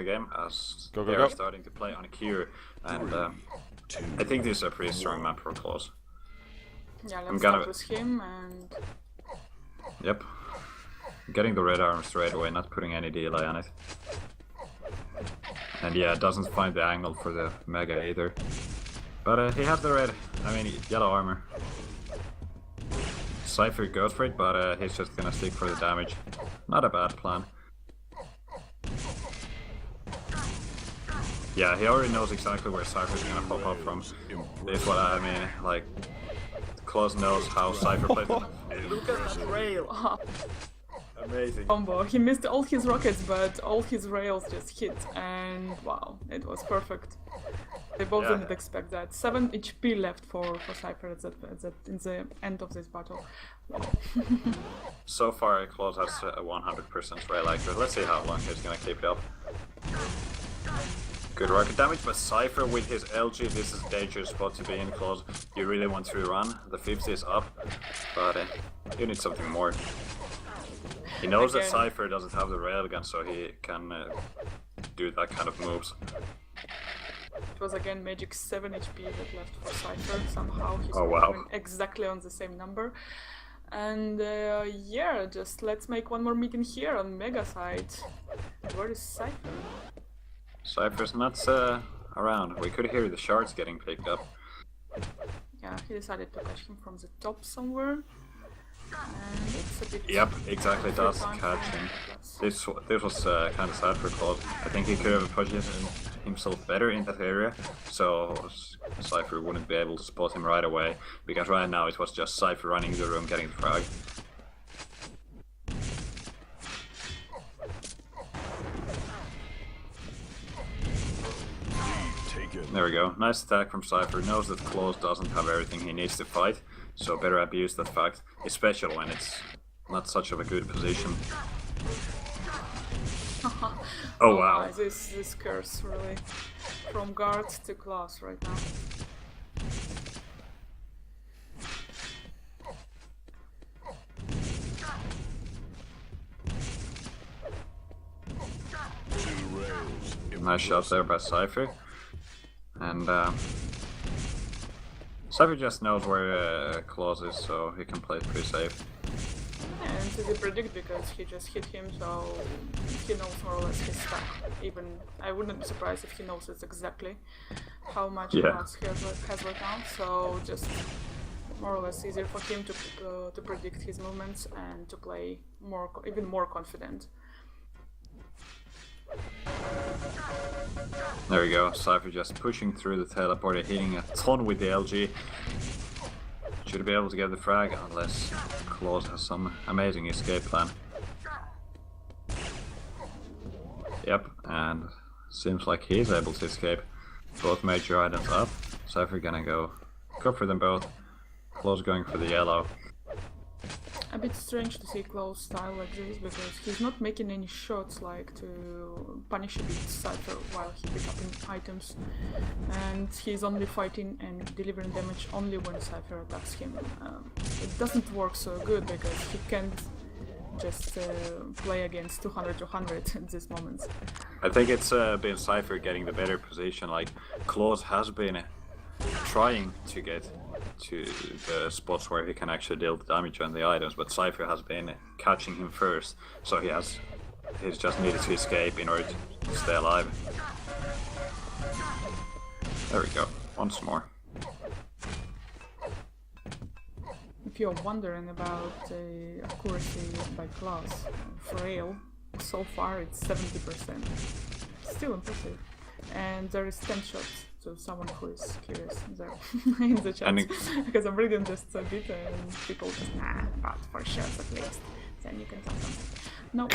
game as Go, they're go. starting to play on a queue, and I think this is a pretty strong map for Clawz. Yeah, let's start with him and... Yep. Getting the red arm straight away, not putting any delay on it. And yeah, doesn't find the angle for the Mega either. But he has the red, yellow armor. Cypher goes for it, but he's just gonna stick for the damage. Not a bad plan. Yeah, he already knows exactly where Cypher's gonna pop up from. That's what I mean, like... Clawz knows how Cypher plays. Look at that rail! Amazing. Combo. He missed all his rockets, but all his rails just hit, and wow, it was perfect. They both didn't expect that. 7 HP left for Cypher at in the end of this battle. Wow. So far, Clawz has a 100% rail accuracy. Let's see how long he's gonna keep it up. Good rocket damage, but Cypher with his LG, this is a dangerous spot to be in, Clawz. You really want to run. The 50 is up, but you need something more. He knows that Cypher doesn't have the railgun, so he can do that kind of moves. It was again magic 7 HP that left for Cypher. Somehow he's exactly on the same number. And yeah, just let's make one more meeting here on Mega side. Where is Cypher? Cypher's not around. We could hear the shards getting picked up. Yeah, he decided to catch him from the top somewhere. And it's a bit... Yep, exactly, does catch him. This was kind of sad for Clawz. I think he could have positioned himself better in that area, so Cypher wouldn't be able to spot him right away, because right now it was just Cypher running the room, getting the frag. There we go. Nice attack from Cypher. Knows that Clawz doesn't have everything he needs to fight, so better abuse that fact, especially when it's not such of a good position. Oh wow. This curse really from guard to Clawz right now. Nice shot there by Cypher. And Cypher just knows where Clawz is, so he can play it pretty safe. And to predict, because he just hit him, so he knows more or less his stack. Even I wouldn't be surprised if he knows it's exactly how much Clawz has right now. So just more or less easier for him to predict his movements and to play even more confident. There we go, Cypher just pushing through the teleporter, hitting a ton with the LG. Should be able to get the frag unless Clawz has some amazing escape plan. Yep, and seems like he's able to escape. Both major items up. Cypher gonna go for them both. Clawz going for the yellow. A bit strange to see Clawz style like this, because he's not making any shots like to punish a bit Cypher while he picks up items, and he's only fighting and delivering damage only when Cypher attacks him. It doesn't work so good because he can't just play against 200 at this moment. I think it's been Cypher getting the better position. Like Clawz has been trying to get to the spots where he can actually deal the damage on the items, but Cypher has been catching him first, so he's just needed to escape in order to stay alive. There we go, once more. If you're wondering about the accuracy by Clawz, frail, so far it's 70%. Still impressive. And there is 10 shots. So someone who is curious there in the chat, because I'm reading just a bit and people just, but for shots at least, then you can tell something. No,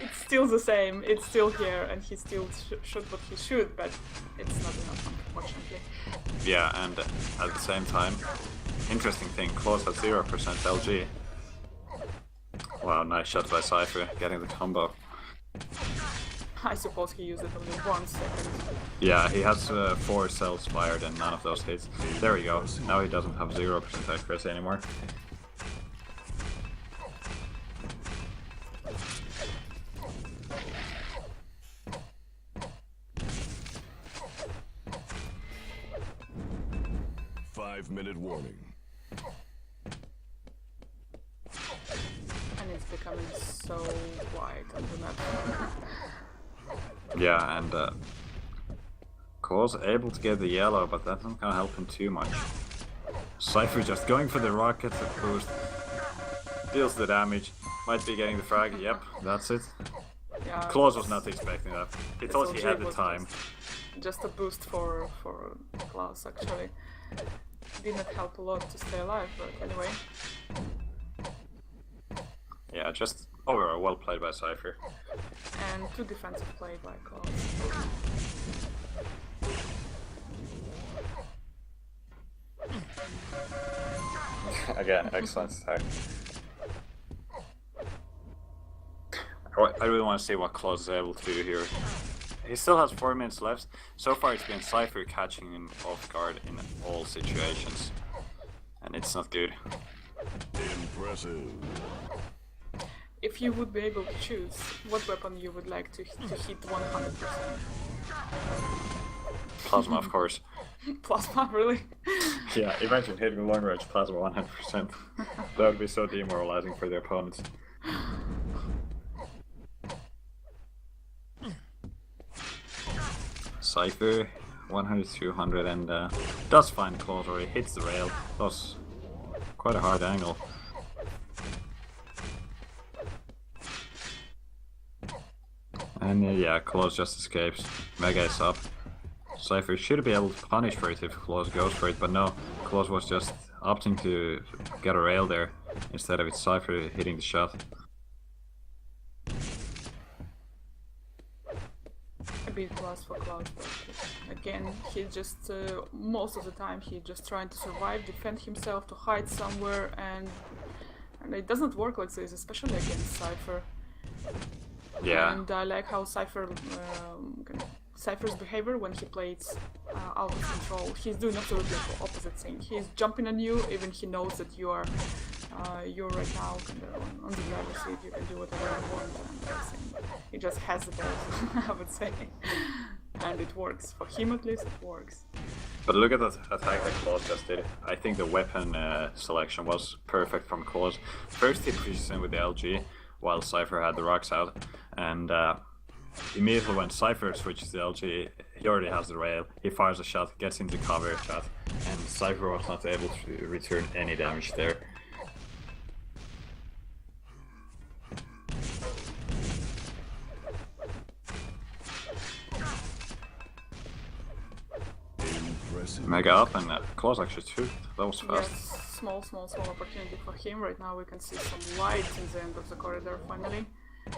it's still the same, it's still here, and he still shoot what he should, but it's not enough, unfortunately. Yeah, and at the same time, interesting thing, Clawz had 0% LG. Wow, nice shot by Cypher, getting the combo. I suppose he used it only 1 second. Yeah, he has 4 cells fired and none of those hits. There we go. Now he doesn't have 0% accuracy anymore. 5-minute warning. And it's becoming so quiet on the map. Yeah, and Clawz able to get the yellow, but that's not gonna help him too much. Cypher just going for the rocket boost. Deals the damage. Might be getting the frag. Yep, that's it. Yeah, Clawz was not expecting that. He thought he had the time. Just a boost for Clawz actually. Didn't help a lot to stay alive, but anyway. Yeah, just overall well played by Cypher. And 2 defensive play by Clawz. Again, excellent start. I really want to see what Clawz is able to do here. He still has 4 minutes left. So far it's been Cypher catching him off guard in all situations. And it's not good. Impressive. If you would be able to choose, what weapon you would like to hit 100%? Plasma, of course. Plasma, really? Yeah, imagine hitting long range plasma 100%. That would be so demoralizing for the opponents. Cypher 100, 200, and does find Clawz where he hits the rail. That's quite a hard angle. And yeah, Clawz just escapes. Mega is up. Cypher should be able to punish for it if Clawz goes for it, but no. Clawz was just opting to get a rail there instead of it Cypher hitting the shot. A bit plus for Clawz, but again, he just most of the time he just trying to survive, defend himself, to hide somewhere, and it doesn't work like this, especially against Cypher. Yeah. And I like how Cypher's behavior when he plays out of control. He's doing absolutely the opposite thing. He's jumping on you, even he knows that you're right now on the driver's seat. You can do whatever you want, and everything. He just has the balls, I would say, and it works for him at least. It works. But look at that attack that Clawz just did. I think the weapon selection was perfect from Clawz. First he pushes in with the LG while Cypher had the rocks out, and immediately when Cypher switches to LG, he already has the rail. He fires a shot, gets into cover shot, and Cypher was not able to return any damage there. Mega up, and Clawz actually too. That was fast. Yes, small opportunity for him. Right now we can see some light in the end of the corridor finally.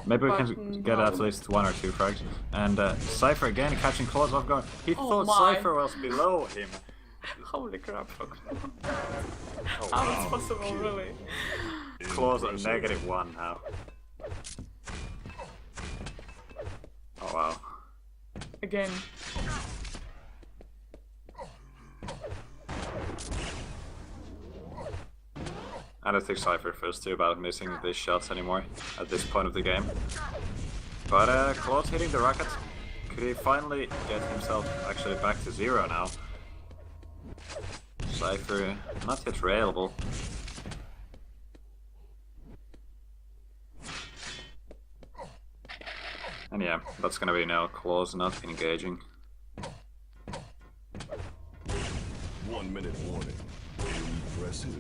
Maybe we can get at least 1 or 2 frags. And Cypher again catching Clawz off guard. He thought Cypher was below him. Holy crap. Oh, How is possible, really? Clawz at -1 now. Oh wow. Again. I don't think Cypher feels too bad missing these shots anymore at this point of the game. But Clawz hitting the rocket. Could he finally get himself actually back to 0 now? Cypher not yet railable. And yeah, that's gonna be now Clawz not engaging. 1 minute warning. Impressive.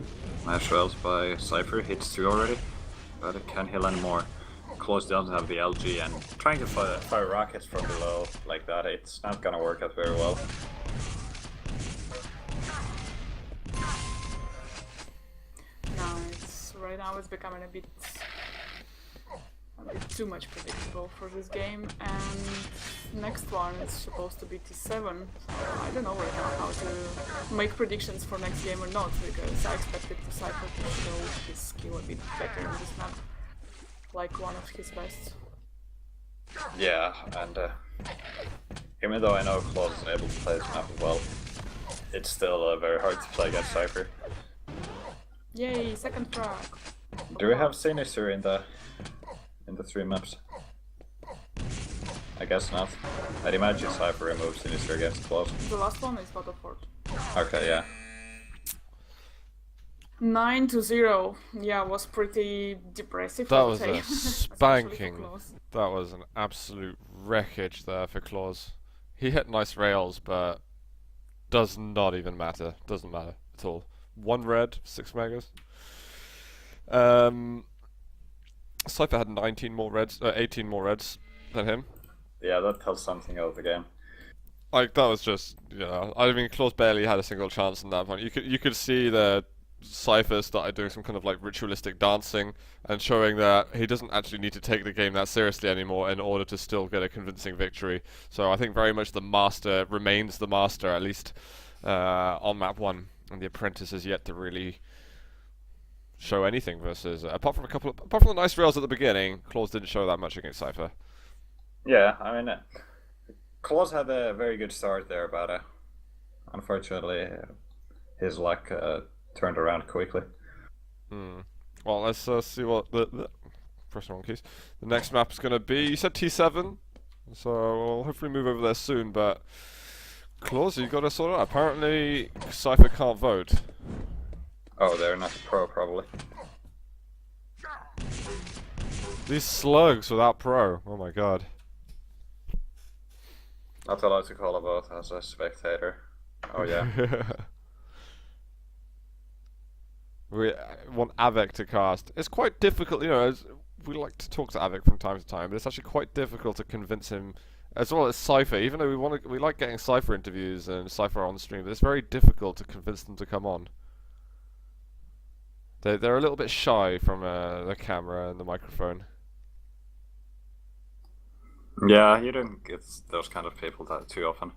Nice rails by Cypher, hits 2 already, but it can heal any more. Clawz doesn't have the LG, and trying to fire rockets from below like that, it's not gonna work out very well. No, right now it's becoming a bit too much predictable for this game, and next one is supposed to be T7. I don't know right now how to make predictions for next game or not, because I expected Cypher to show his skill a bit better in this map, like one of his best. Yeah, and even though I know Clawz is able to play this map as well, it's still very hard to play against Cypher. Yay, second frag! Do we have Sinister in the 3 maps? I guess not. I'd imagine Cypher removes Sinister against Clawz. The last one is Battleford. Okay, yeah. 9-0. Yeah, was pretty depressive. That I would was say. a Especially for spanking. Clawz. That was an absolute wreckage there for Clawz. He hit nice rails, but does not even matter. Doesn't matter at all. 1 red, 6 megas. Cypher had 19 more reds, 18 more reds than him. Yeah, that tells something of the game. Like that was just, I mean, Clawz barely had a single chance in that point. You could see the Cypher started doing some kind of like ritualistic dancing and showing that he doesn't actually need to take the game that seriously anymore in order to still get a convincing victory. So I think very much the master remains the master, at least on map 1, and the apprentice is yet to really show anything versus apart from the nice rails at the beginning. Clawz didn't show that much against Cypher. Yeah, I mean, Clawz had a very good start there, but unfortunately, his luck turned around quickly. Well, let's see what the press wrong keys. The next map is going to be. You said T7, so we'll hopefully move over there soon. But Clawz, you got to sort it out. Apparently, Cypher can't vote. Oh, they're not pro, probably. These slugs without pro. Oh my god. Not allowed to call a vote as a spectator. Oh yeah. We want Avek to cast. It's quite difficult, we like to talk to Avek from time to time, but it's actually quite difficult to convince him, as well as Cypher. Even though we like getting Cypher interviews and Cypher on stream, but it's very difficult to convince them to come on. They're a little bit shy from the camera and the microphone. Yeah, you don't get those kind of people that too often.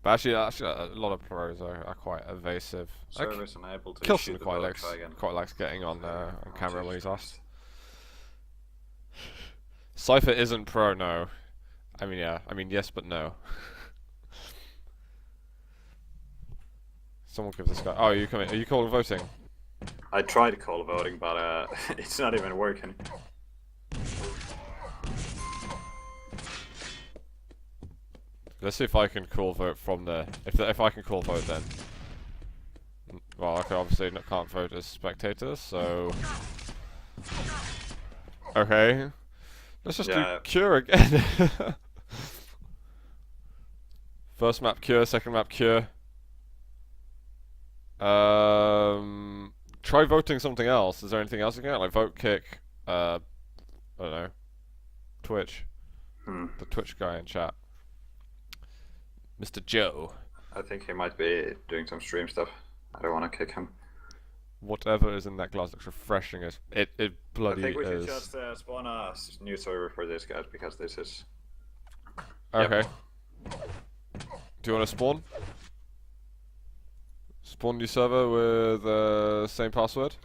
But actually, a lot of pros are quite evasive. Service unable to Kilson shoot the quite vote likes getting on camera when he's asked. Christ. Cypher isn't pro, no. I mean yes, but no. Someone give this guy. Oh, are you coming? Are you calling voting? I tried to call voting, but it's not even working. Let's see if I can call vote from there. If I can call vote, then. Well, I obviously can't vote as spectators, so. Okay. Let's just do Cure again. First map Cure, second map Cure. Try voting something else. Is there anything else you can get? Like vote kick, I don't know. Twitch. The Twitch guy in chat. Mr. Joe. I think he might be doing some stream stuff. I don't want to kick him. Whatever is in that glass looks refreshing as it bloody is. I think we should just spawn a new server for this, guys, because this is... Okay. Yep. Do you want to spawn? Spawn new server with the same password?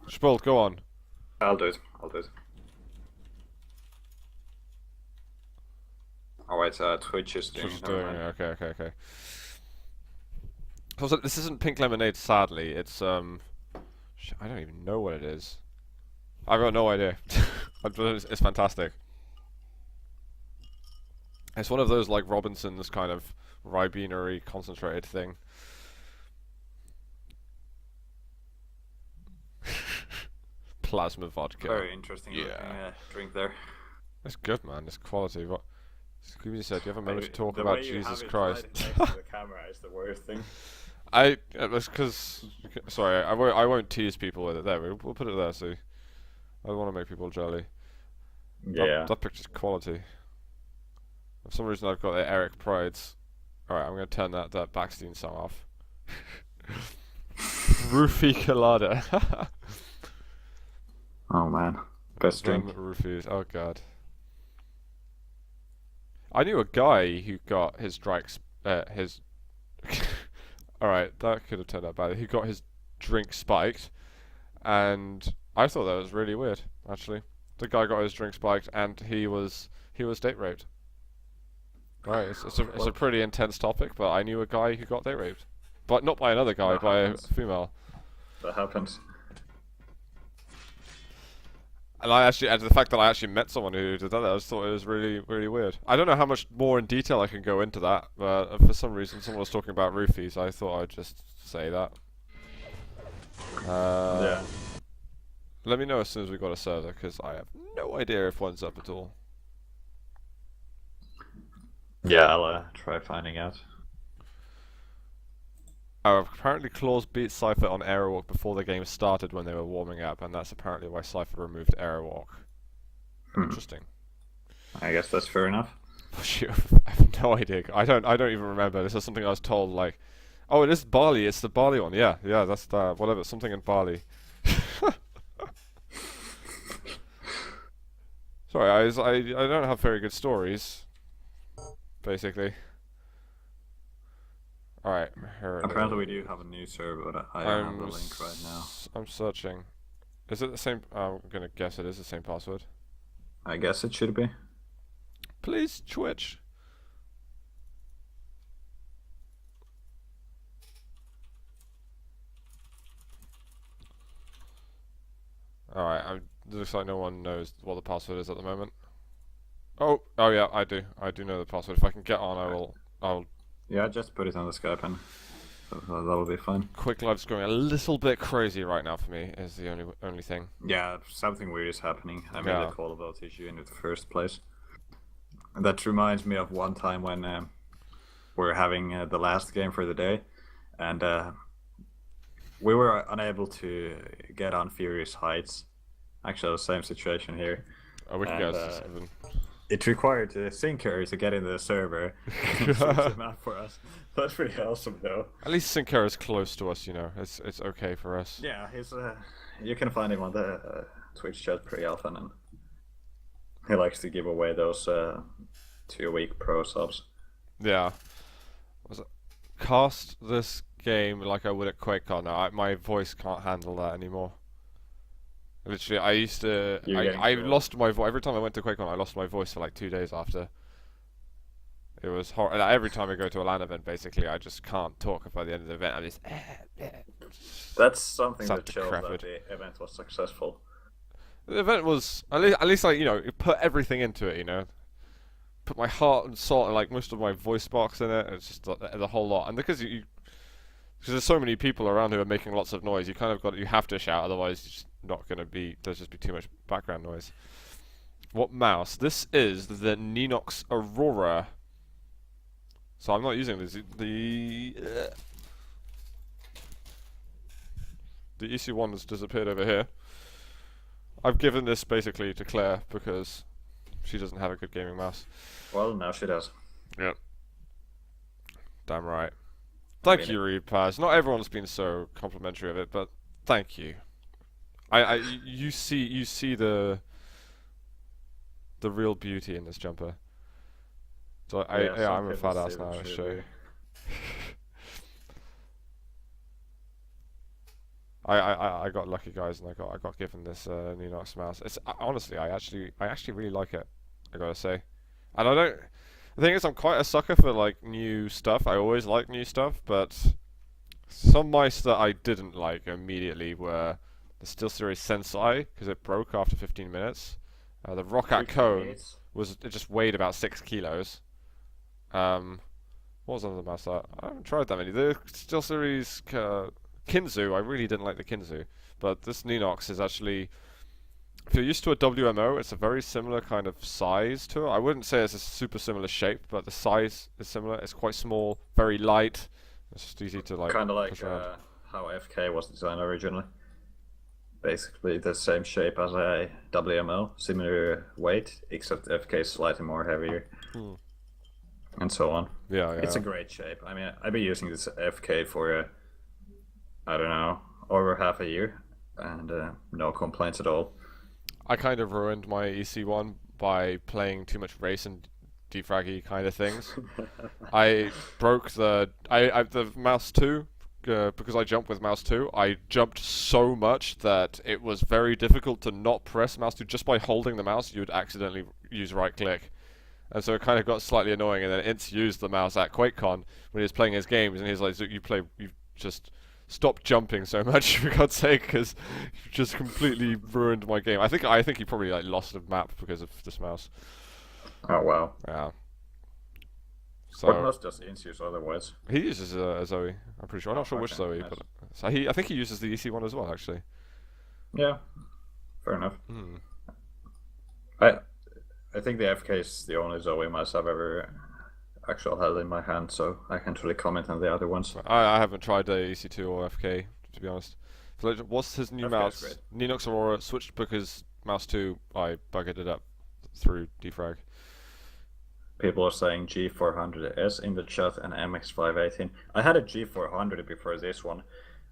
Spult, go on. I'll do it. Oh wait, Twitch is doing it. Okay. Also, this isn't Pink Lemonade, sadly. It's, I don't even know what it is. I've got no idea. It's fantastic. It's one of those, like, Robinson's kind of Ribena-y concentrated thing. Plasma vodka. Very interesting drink there. It's good, man. It's quality. What? Scooby said, "You have a moment to talk the about way you Jesus have it Christ." right next to the camera is the worst thing. It was because, sorry, I won't tease people with it. There, we'll put it there. See, I don't want to make people jelly. Yeah. That picture's quality. For some reason, I've got the Eric Prides. All right, I'm gonna turn that Backstein song off. Roofie colada. Oh man, best drink. Roofies. Oh god. I knew a guy who got his strikes. His. Alright, that could have turned out bad. He got his drink spiked, and I thought that was really weird. Actually, the guy got his drink spiked, and he was date raped. Right, it's a pretty intense topic, but I knew a guy who got date raped, but not by another guy, by a female. That happens. And the fact that I actually met someone who did that, I just thought it was really, really weird. I don't know how much more in detail I can go into that, but for some reason someone was talking about roofies, I thought I'd just say that. Yeah. Let me know as soon as we got a server, because I have no idea if one's up at all. Yeah, I'll try finding out. Apparently Clawz beat Cypher on Airwalk before the game started when they were warming up, and that's apparently why Cypher removed Airwalk. Interesting. I guess that's fair enough. Shoot, I have no idea. I don't even remember. This is something I was told, like, oh, it is barley. It's the barley one. Yeah, that's the whatever. Something in barley. Sorry, I don't have very good stories. Basically. Alright, here it Apparently we do have a new server, but I don't have the link right now. I'm searching. Is it the same? I'm gonna guess it is the same password. I guess it should be. Please, Twitch. Alright, looks like no one knows what the password is at the moment. Oh yeah, I do. I do know the password. If I can get on, I'll. Yeah, just put it on the Skype and that'll be fine. Quick Live's going a little bit crazy right now for me. Is the only thing. Yeah, something weird is happening. I made Yeah. a call about the issue in the first place. And that reminds me of one time when we were having the last game for the day, and we were unable to get on Furious Heights. Actually, the same situation here. Oh, we can And, get it. It required the Sinker to get into the server and switch the map for us. That's pretty awesome, though. At least Sinclair is close to us, you know. It's okay for us. Yeah, he's you can find him on the Twitch chat pretty often, and he likes to give away those 2-week pro subs. Yeah. Cast this game like I would at QuakeCon now. My voice can't handle that anymore. Literally, I used to. I lost my voice every time I went to QuakeCon. I lost my voice for like 2 days after. It was horrible. Every time I go to a LAN event, basically, I just can't talk. By the end of the event, I'm just. That's something Sound that shows that decrepit. the event was successful. The event was at least like, you know, put everything into it. You know, put my heart and soul and like most of my voice box in it. It's just the whole lot. And because there's so many people around who are making lots of noise, you have to shout. Otherwise, it's just not gonna be. There's just be too much background noise. What mouse? This is the Ninox Aurora. So I'm not using the EC1 has disappeared over here. I've given this basically to Claire because she doesn't have a good gaming mouse. Well, now she does. Yep. Damn right. Thank you, Reedpaz. Not everyone's been so complimentary of it, but thank you. You see the real beauty in this jumper. So I'm a fat ass now. I'll show you. I got lucky, guys, and I got given this Ninox mouse. It's honestly, I actually really like it. I gotta say, and the thing is, I'm quite a sucker for like new stuff. I always like new stuff, but some mice that I didn't like immediately were the SteelSeries Sensei because it broke after 15 minutes. The Roccat Cone it just weighed about 6 kilos. What was on the mouse that I haven't tried that many. The SteelSeries Kinzu, I really didn't like the Kinzu, but this Ninox is actually, if you're used to a WMO, it's a very similar kind of size to it. I wouldn't say it's a super similar shape, but the size is similar. It's quite small, very light. It's just easy to like. Kind of like how FK was designed originally. Basically the same shape as a WMO, similar weight, except FK is slightly more heavier. And so on. Yeah. It's a great shape. I mean, I've been using this FK for I don't know, over half a year, and no complaints at all. I kind of ruined my EC1 by playing too much race and defraggy kind of things. I broke the mouse 2 because I jumped with mouse 2. I jumped so much that it was very difficult to not press mouse 2. Just by holding the mouse, you would accidentally use right click. And so it kind of got slightly annoying, and then Ince used the mouse at QuakeCon when he was playing his games, and he's like, "You just stop jumping so much for God's sake, because you just completely ruined my game. I think he probably like lost the map because of this mouse. Oh wow. Yeah. Or So must just use otherwise. he uses a Zoe. I'm pretty sure. I'm not sure which Okay, Zoe, nice. but so I think he uses the EC one as well, actually. Yeah, fair enough. Hmm. I think the FK is the only Zoe mouse I've ever actually held in my hand, so I can't really comment on the other ones. I haven't tried the EC2 or FK, to be honest. So what's his new FK is mouse? great. Ninox Aurora switched because mouse 2 I buggered it up through defrag. People are saying G400S in the chat and MX518. I had a G400 before this one.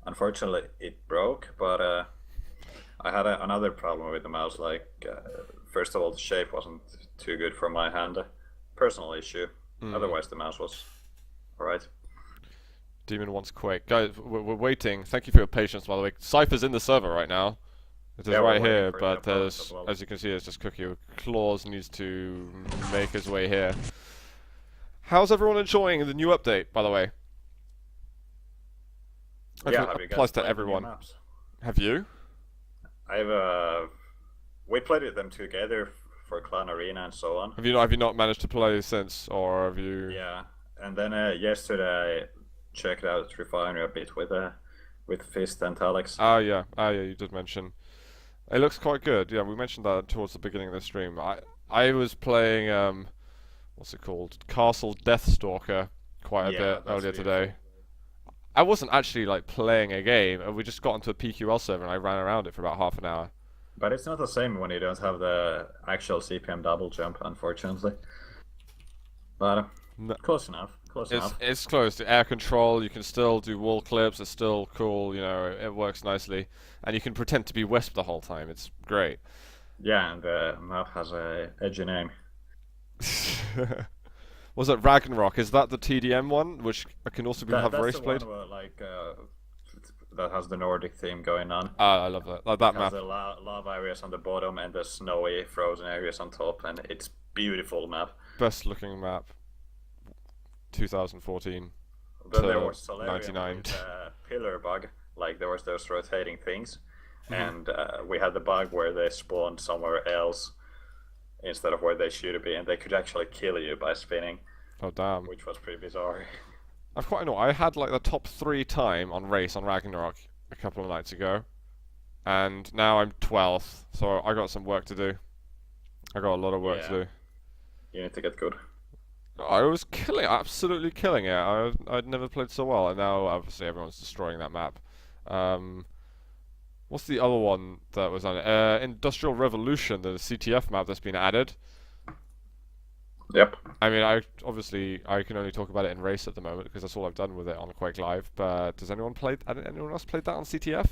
Unfortunately, it broke, but I had another problem with the mouse. Like, first of all, the shape wasn't too good for my hand. Personal issue. Otherwise, the mouse was alright. Demon wants Quake. Guys, we're waiting. Thank you for your patience, by the way. Cypher's in the server right now. It is Yeah, we're right waiting here, for but the opponents as well. as you can see, it's just Cookie. Clawz needs to make his way here. How's everyone enjoying the new update, by the way? Yeah, have you guys applies to played the new everyone. maps? Have you? We played with them together for Clan Arena and so on. Have you not managed to play since, or have you? Yeah, and then yesterday I checked out Refinery a bit with Fist and Alex. Ah yeah, you did mention. It looks quite good. Yeah, we mentioned that towards the beginning of the stream. I was playing what's it called? Castle Deathstalker quite a Yeah, bit that's earlier beautiful. today. I wasn't actually like playing a game. We just got into a PQL server and I ran around it for about half an hour. But it's not the same when you don't have the actual CPM double jump, unfortunately. But No. close enough. Close enough. It's close to air control. You can still do wall clips. It's still cool. You know, it works nicely, and you can pretend to be Wisp the whole time. It's great. Yeah, and the map has a edgy name. Was it Ragnarok? Is that the TDM one, which can also have That's race the played? one where, that has the Nordic theme going on. I love that. Like that It has map. the lava areas on the bottom and the snowy frozen areas on top, and it's beautiful map. Best looking map. 2014. Then to there was Solarium 99. with a pillar bug, like there was those rotating things, Mm-hmm. and we had the bug where they spawned somewhere else instead of where they should be, and they could actually kill you by spinning, Oh damn. which was pretty bizarre. I've quite annoyed. I had like the top 3 time on race on Ragnarok a couple of nights ago, and now I'm 12th. So I got some work to do. I got a lot of work to do. You need to get good. I was absolutely killing it. I'd never played so well, and now obviously everyone's destroying that map. What's the other one that was on it? Industrial Revolution, the CTF map that's been added. Yep. I mean, I can only talk about it in race at the moment because that's all I've done with it on Quake Live. But has anyone else played that on CTF?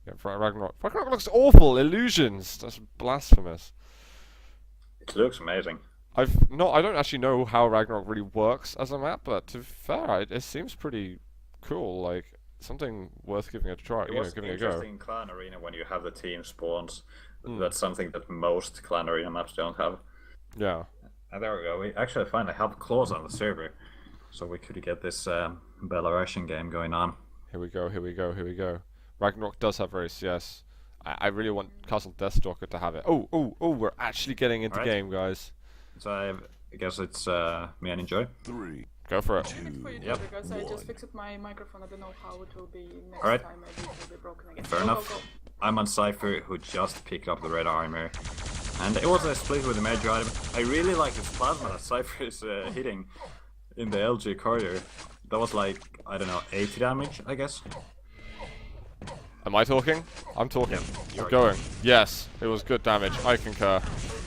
Yeah, Ragnarok. Ragnarok looks awful. Illusions. That's blasphemous. It looks amazing. I don't actually know how Ragnarok really works as a map, but to be fair, it seems pretty cool. Like something worth giving a try. It You know, was giving it a go. interesting in Clan Arena when you have the team spawns. Mm. That's something that most Clan Arena maps don't have. Yeah. And there we go. We actually finally have Clawz on the server, so we could get this Belarusian game going on. Here we go. Here we go. Here we go. Ragnarok does have race. Yes. I really want Castle Deathstalker to have it. Oh! We're actually getting into Alright. game, guys. So I guess it's me and Enjoy. 3, Go for it. Good for you, Yep. because I just One. fixed my microphone. I don't know how it will be next Alright. time. Maybe it will be broken again. Fair Go, enough. go, go. I'm on Cypher, who just picked up the red armor, and it was a split with the major item. I really like this plasma that Cypher is hitting in the LG corridor. That was like, I don't know, 80 damage, I guess. Am I talking? I'm talking. Yep, you're I'm going. Yes, it was good damage. I concur.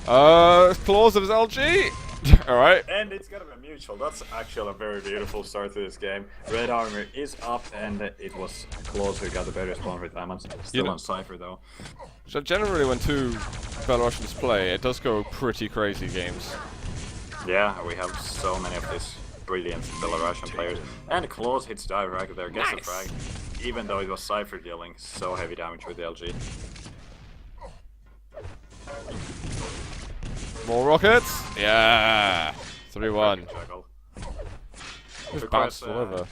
Clawz of his LG. All right. And it's gonna be mutual. That's actually a very beautiful start to this game. Red armor is up, and it was Clawz who got the better spawn with diamonds. Still know- on Cypher though. So generally, when two Belarusians play, it does go pretty crazy games. Yeah, we have so many of these brilliant Belarusian players. And Clawz hits dive right there, gets the frag, even though it was Cypher dealing so heavy damage with the LG. More rockets. Yeah. 3-1. Juggle. Just Of bounced course, all over.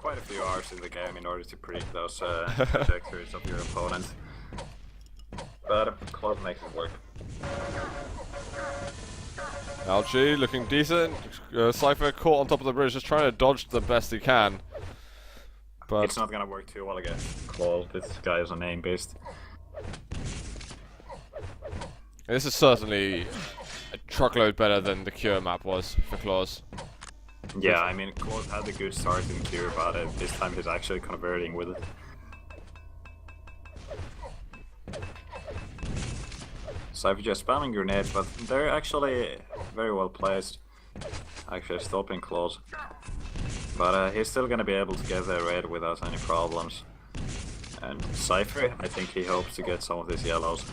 quite a few hours in the game in order to predict those trajectories of your opponent. But Clawz makes it work. LG looking decent. Cypher caught on top of the bridge, just trying to dodge the best he can. But it's not gonna work too well against Clawz. This guy is a name based. this is certainly a truckload better than the Cure map was for Clawz. Yeah, I mean, Clawz had a good start in Cure, but this time he's actually converting with it. Cypher just spamming grenades, but they're actually very well placed. Actually stopping Clawz. But he's still gonna be able to get the red without any problems. And Cypher, I think he hopes to get some of these yellows.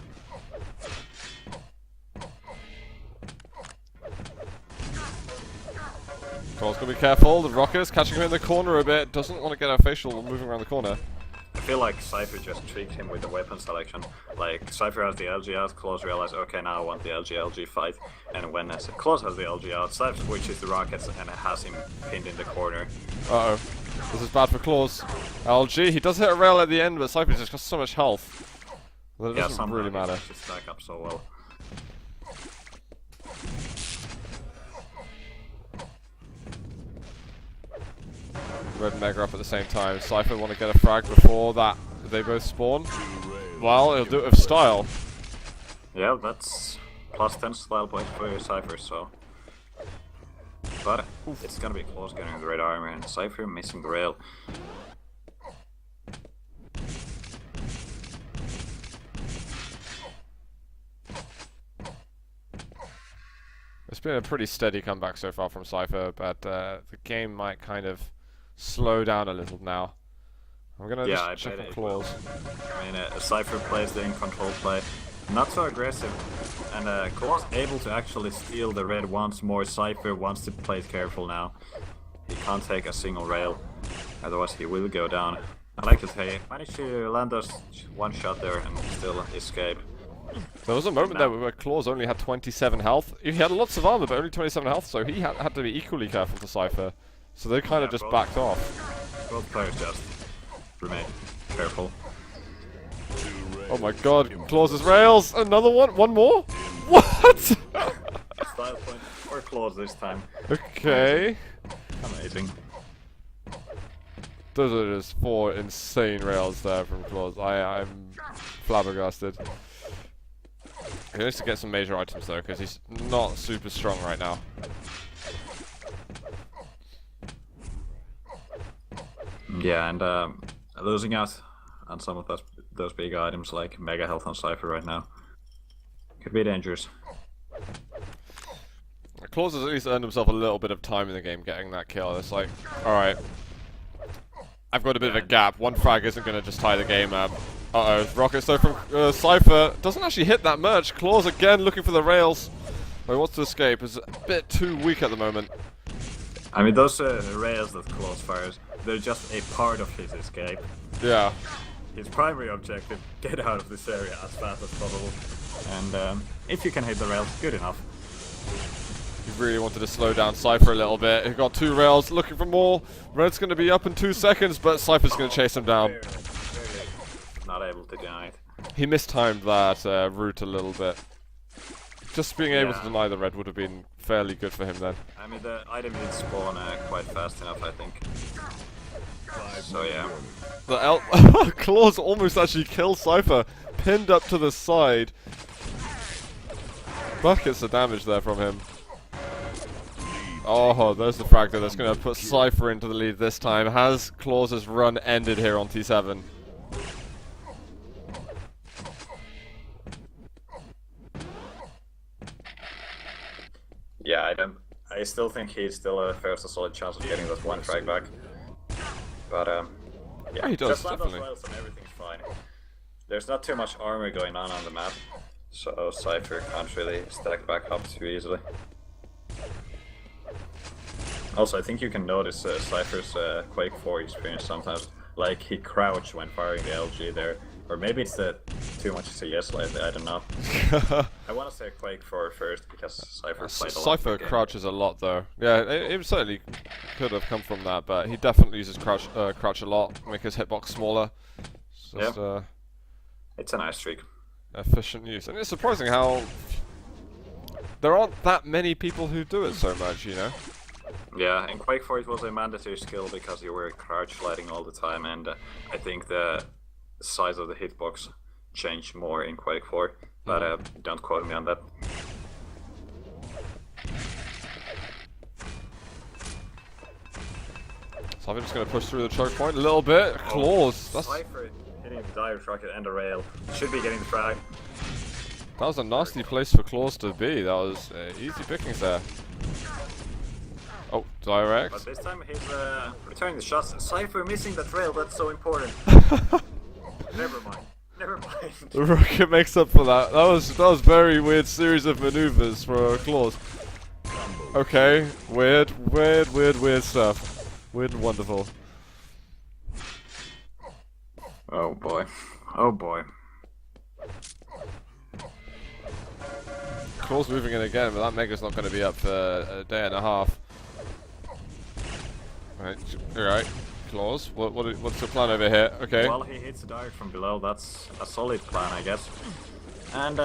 Clawz gonna be careful. The rocket's catching him in the corner a bit. Doesn't want to get a facial while moving around the corner. I feel like Cypher just tricked him with the weapon selection. Like, Cypher has the LG out, Clawz realized, okay, now I want the LG fight. And when Clawz has the LG out, Cypher switches the rockets and has him pinned in the corner. Uh-oh. This is bad for Clawz. LG, he does hit a rail at the end, but Cypher's just got so much health that it doesn't really matter. Just stack up so well. Red and Mega up at the same time. Cypher want to get a frag before that they both spawn. Well, he'll do it with style. Yeah, that's plus 10 style points for your Cypher, so. But it's gonna be Clawz getting the red armor and Cypher missing the rail. It's been a pretty steady comeback so far from Cypher, but the game might kind of slow down a little now. I'm gonna just check on Clawz. I mean, Cypher plays the in-control play. Not so aggressive. And Clawz able to actually steal the red once more. Cypher wants to play it careful now. He can't take a single rail. Otherwise he will go down. I like to say, managed to land us one shot there and still escape. There was a moment there where Clawz only had 27 health. He had lots of armor, but only 27 health, so he had to be equally careful to Cypher. So they kind of just backed off. Both players just remain careful. Oh my god, Clawz's rails! Another one? One more? What? Style point or Clawz this time. Okay. Amazing. Those are just 4 insane rails there from Clawz. I'm flabbergasted. He needs to get some major items though, because he's not super strong right now. Yeah, and losing out on some of those big items like Mega Health on Cypher right now could be dangerous. Clawz has at least earned himself a little bit of time in the game getting that kill. It's like, alright, I've got a bit of a gap. One frag isn't going to just tie the game up. Uh-oh, rocket slow from Cypher. Doesn't actually hit that much. Clawz again looking for the rails. He wants to escape. Is a bit too weak at the moment. I mean, those rails that Clawz fires, they're just a part of his escape. Yeah. His primary objective, get out of this area as fast as possible. And if you can hit the rails, good enough. He really wanted to slow down Cypher a little bit. He got 2 rails, looking for more. Red's going to be up in 2 seconds, but Cypher's going to chase him down. Not able to deny it. He mistimed that route a little bit. Just being able to deny the red would have been fairly good for him then. I mean, the item did spawn quite fast enough, I think. So yeah. The Clawz almost actually kills Cypher, pinned up to the side. Buckets of damage there from him. Oh, there's the fragment that's going to put Cypher into the lead this time. Has Clawz's run ended here on T7? Yeah, I still think he's still a fairly solid chance of getting that one frag back. But yeah, he does, just land those definitely. rails and everything's fine. There's not too much armor going on the map, so Cypher can't really stack back up too easily. Also, I think you can notice Cypher's Quake 4 experience sometimes. Like, he crouched when firing the LG there. Or maybe it's too much CS lately, I don't know. I want to say Quake 4 first because Cypher played a lot. Cypher of the game. crouches a lot though. Yeah, it certainly could have come from that, but he definitely uses crouch a lot, make his hitbox smaller. It's just It's a nice streak. efficient use, and it's surprising how there aren't that many people who do it so much, you know. Yeah, in Quake 4 it was a mandatory skill because you were crouch sliding all the time, and I think the size of the hitbox changed more in Quake 4, but don't quote me on that. So I'm just going to push through the choke point a little bit. Clawz, that's, Cypher hitting the dive rocket and the rail. Should be getting the frag. that was a nasty place for Clawz to be. That was easy pickings there. Oh, direct. But this time he's returning the shots. Cypher missing that rail, that's so important. Never mind. Never mind. The rocket makes up for that. That was very weird series of maneuvers for Clawz. Okay, weird stuff. Weird and wonderful. Oh boy. Oh boy. Clawz moving in again, but that Mega's not going to be up for a day and a half. Alright, Clawz, what's the plan over here? Okay. Well, he hits the dive from below, that's a solid plan, I guess. And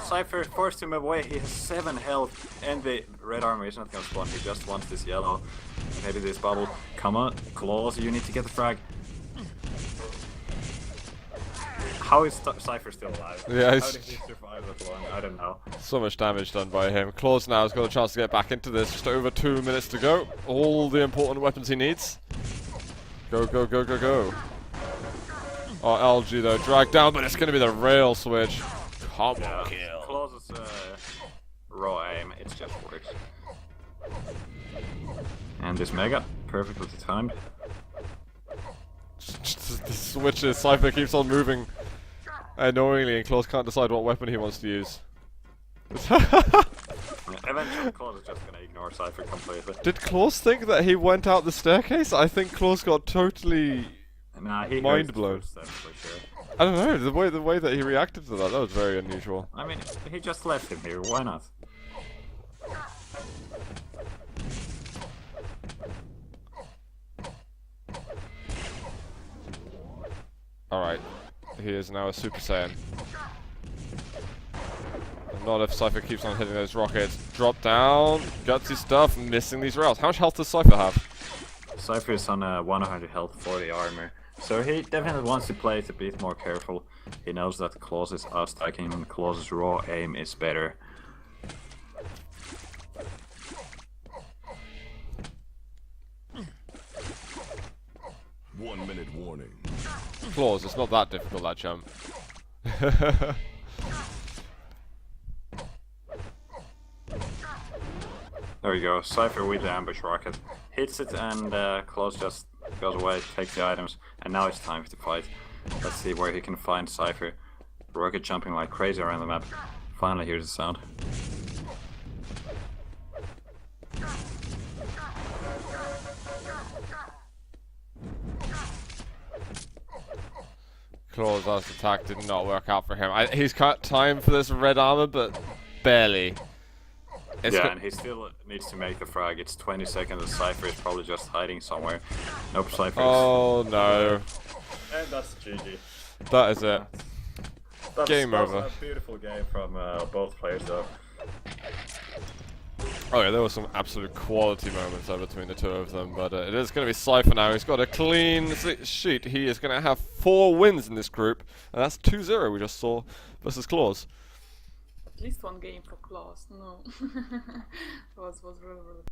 Cypher forced him away, he has 7 health, and the red armor is not gonna spawn, he just wants this yellow. Maybe this bubble. Come on, Clawz, you need to get the frag. How is Cypher still alive? Yeah, how did he survive that long? I don't know. So much damage done by him. Clawz now has got a chance to get back into this. Just over 2 minutes to go. All the important weapons he needs. Go, go, go, go, go. Oh, LG though, dragged down, but it's going to be the rail switch. Come on, kill. Clawz's raw aim, it just works. And this Mega, perfectly timed. The switches, Cypher keeps on moving annoyingly, and Clawz can't decide what weapon he wants to use. Eventually, Clawz is just gonna ignore Cypher completely. Did Clawz think that he went out the staircase? I think Clawz got totally Nah, he mind heard the blown. footsteps for sure. I don't know, the way that he reacted to that was very unusual. I mean, he just left him here, why not? Alright, he is now a Super Saiyan. Not if Cypher keeps on hitting those rockets. Drop down, gutsy stuff, missing these rails. How much health does Cypher have? Cypher is on 100 health, 40 armor. So he definitely wants to play it a bit more careful. He knows that Clawz is out-stacking and Clawz's raw aim is better. One minute warning. Clawz, it's not that difficult, that jump. There we go, Cypher with the ambush rocket. Hits it and Clawz just goes away, takes the items, and now it's time to fight. Let's see where he can find Cypher. Rocket jumping like crazy around the map. Finally hears the sound. Clawz's last attack did not work out for him. He's got time for this red armor, but barely. Yeah, and he still needs to make the frag. It's 20 seconds, and Cypher is probably just hiding somewhere. Nope, Cypher is... Oh no. And that's GG. That is it. Game that over. was a beautiful game from both players, though. Oh yeah, there were some absolute quality moments there between the two of them, but it is going to be Cypher now. He's got a clean sheet. He is going to have 4 wins in this group, and that's 2-0 we just saw versus Clawz. At least one game for Clawz. No, was really